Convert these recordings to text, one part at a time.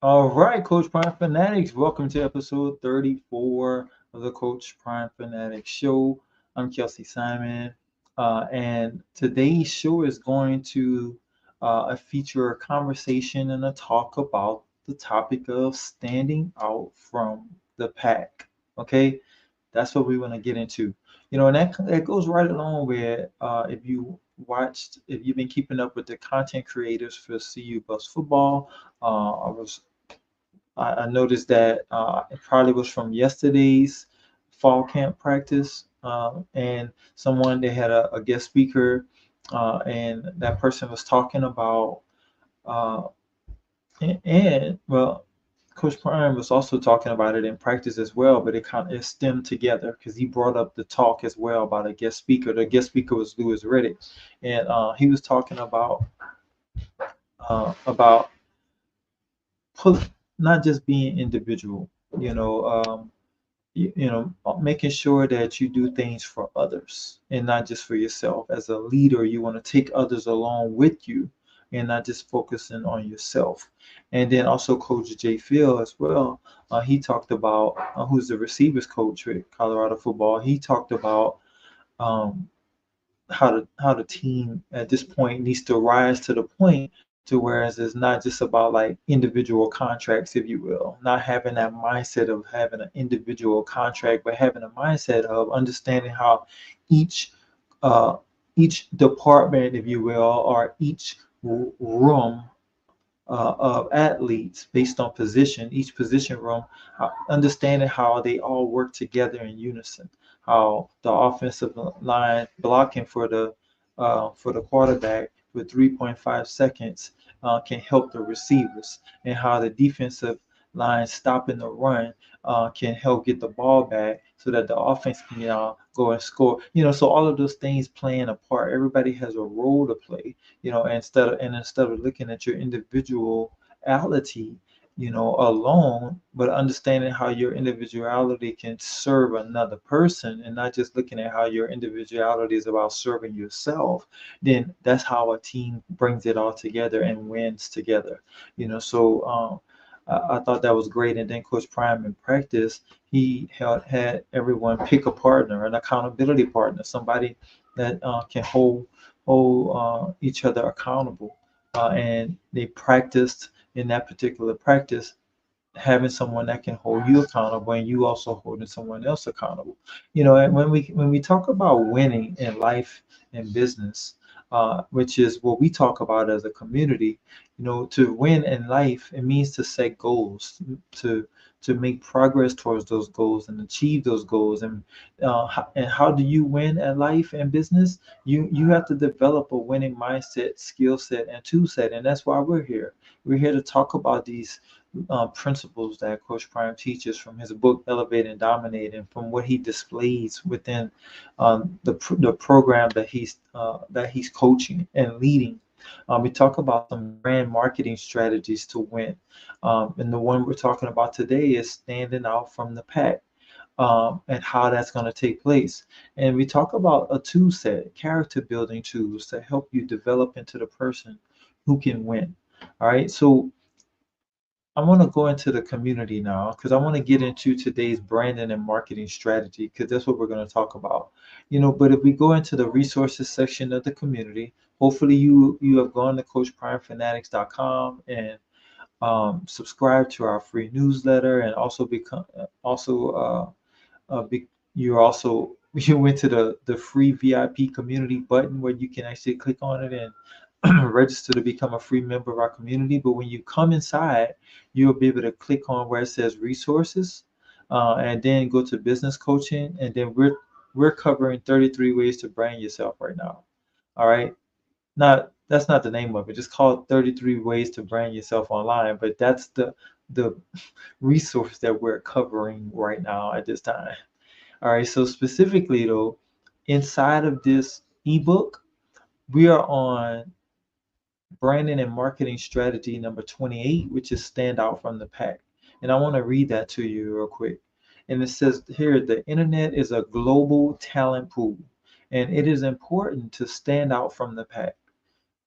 All right, Coach Prime Fanatics, welcome to episode 34 of the Coach Prime Fanatics show. I'm Kelsey Simon, and today's show is going to feature a conversation and a talk about the topic of standing out from the pack. Okay, that's what we want to get into. And that goes right along with if you've been keeping up with the content creators for CU Bus Football. I noticed that it probably was from yesterday's fall camp practice, and someone they had a guest speaker, and that person was talking about, uh, well, Coach Prime was also talking about it in practice as well, but it stemmed together because he brought up the talk as well about a guest speaker. The guest speaker was Lewis Riddick, and he was talking about pull, not just being individual, you know, making sure that you do things for others and not just for yourself. As a leader, you want to take others along with you and not just focusing on yourself. And then also Coach Jay Phil as well. He talked about who's the receivers coach with Colorado football. He talked about um, how the team at this point needs to rise to the point to whereas it's not just about like individual contracts, if you will, not having that mindset of having an individual contract, but having a mindset of understanding how each uh, each department, if you will, or each room of athletes based on position, each position room, understanding how they all work together in unison, how the offensive line blocking for the quarterback with 3.5 seconds can help the receivers, and how the defensive line stopping the run can help get the ball back so that the offense can go and score. So all of those things playing a part. Everybody has a role to play. Instead of looking at your individuality, alone, but understanding how your individuality can serve another person and not just looking at how your individuality is about serving yourself, then that's how a team brings it all together and wins together. I thought that was great. And then Coach Prime in practice, he had everyone pick a partner, an accountability partner, somebody that can hold each other accountable. And they practiced in that particular practice having someone that can hold you accountable and you also holding someone else accountable. And when we talk about winning in life and business, which is what we talk about as a community, to win in life, it means to set goals, to to make progress towards those goals and achieve those goals. And how do you win at life and business? You have to develop a winning mindset, skill set, and tool set, and that's why we're here. We're here to talk about these principles that Coach Prime teaches from his book Elevate and Dominate, and from what he displays within the program that he's coaching and leading. We talk about some brand marketing strategies to win, and the one we're talking about today is standing out from the pack. And how that's going to take place. And we talk about a tool set, character building tools to help you develop into the person who can win. All right. So I want to go into the community now because I want to get into today's branding and marketing strategy because that's what we're going to talk about. But if we go into the resources section of the community, hopefully you have gone to coachprimefanatics.com and subscribe to our free newsletter and also become you're also you went to the free VIP community button where you can actually click on it and register to become a free member of our community. But when you come inside, you'll be able to click on where it says resources, and then go to business coaching, and then we're covering 33 ways to brand yourself right now. All right. Not That's not the name of it. Just call it 33 ways to brand yourself online. But that's the resource that we're covering right now at this time. All right. So specifically though, inside of this ebook, we are on branding and marketing strategy number 28, which is stand out from the pack. And I want to read that to you real quick. And it says here, the internet is a global talent pool, and it is important to stand out from the pack.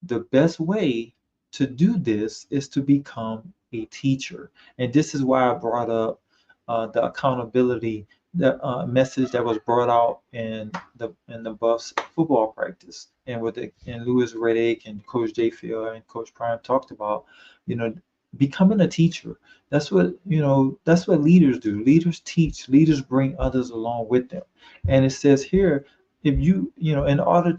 The best way to do this is to become a teacher. And this is why I brought up the accountability, the message that was brought out in the Buffs football practice, and with and Louis Riddick and Coach Jayfield and Coach Prime talked about, you know, becoming a teacher. That's what leaders do. Leaders teach. Leaders bring others along with them. And it says here, if in order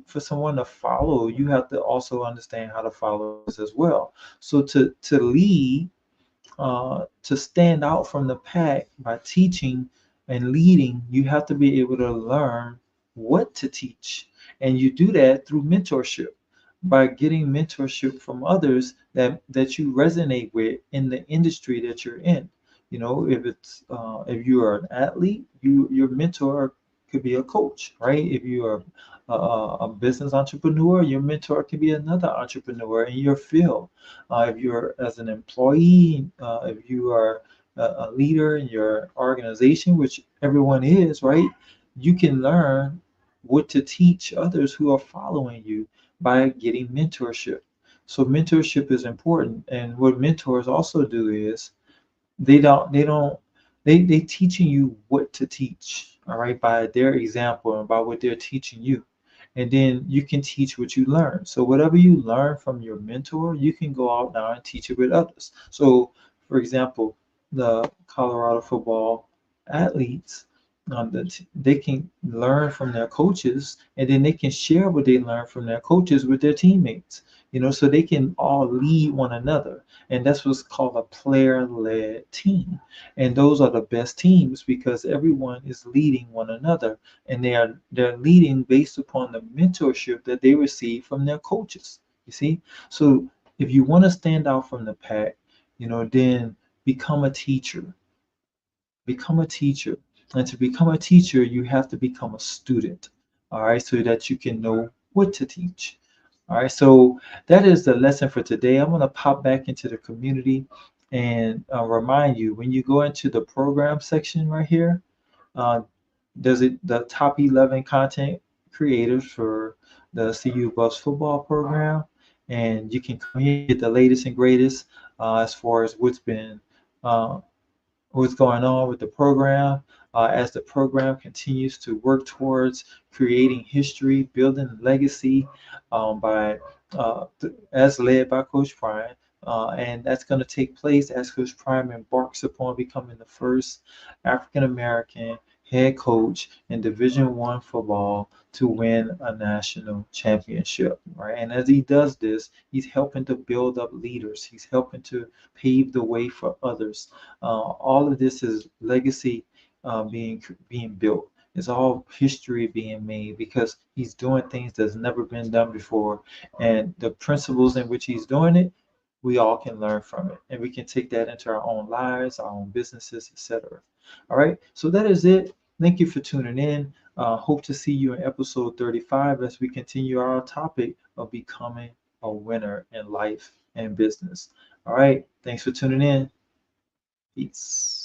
for someone to follow, you have to also understand how to follow as well. So to lead, to stand out from the pack by teaching and leading, you have to be able to learn what to teach. And you do that through mentorship, by getting mentorship from others that you resonate with in the industry that you're in. If you are an athlete, your mentor could be a coach, right? If you are a business entrepreneur, your mentor could be another entrepreneur in your field. If you're as an employee, if you are a leader in your organization, which everyone is, right? You can learn what to teach others who are following you by getting mentorship. So mentorship is important. And what mentors also do is they teaching you what to teach, all right, by their example and by what they're teaching you. And then you can teach what you learn. So whatever you learn from your mentor, you can go out now and teach it with others. So for example, the Colorado football athletes, they can learn from their coaches, and then they can share what they learn from their coaches with their teammates, so they can all lead one another. And that's what's called a player-led team. And those are the best teams because everyone is leading one another, and they're leading based upon the mentorship that they receive from their coaches. You see? So if you want to stand out from the pack, then become a teacher. Become a teacher. And to become a teacher, you have to become a student. All right, so that you can know what to teach. All right, so that is the lesson for today. I'm going to pop back into the community and remind you, when you go into the program section right here, uh, does it the top 11 content creators for the CU Buffs football program, and you can come here and get the latest and greatest as far as uh, what's going on with the program, as the program continues to work towards creating history, building legacy, by as led by Coach Prime. And that's going to take place as Coach Prime embarks upon becoming the first African American head coach in Division One football to win a national championship. Right, and as he does this, he's helping to build up leaders. He's helping to pave the way for others. All of this is legacy being built. It's all history being made because he's doing things that's never been done before, and the principles in which he's doing it, we all can learn from it, and we can take that into our own lives, our own businesses, etc. All right, so that is it. Thank you for tuning in. Hope to see you in episode 35 as we continue our topic of becoming a winner in life and business. All right, thanks for tuning in. Peace.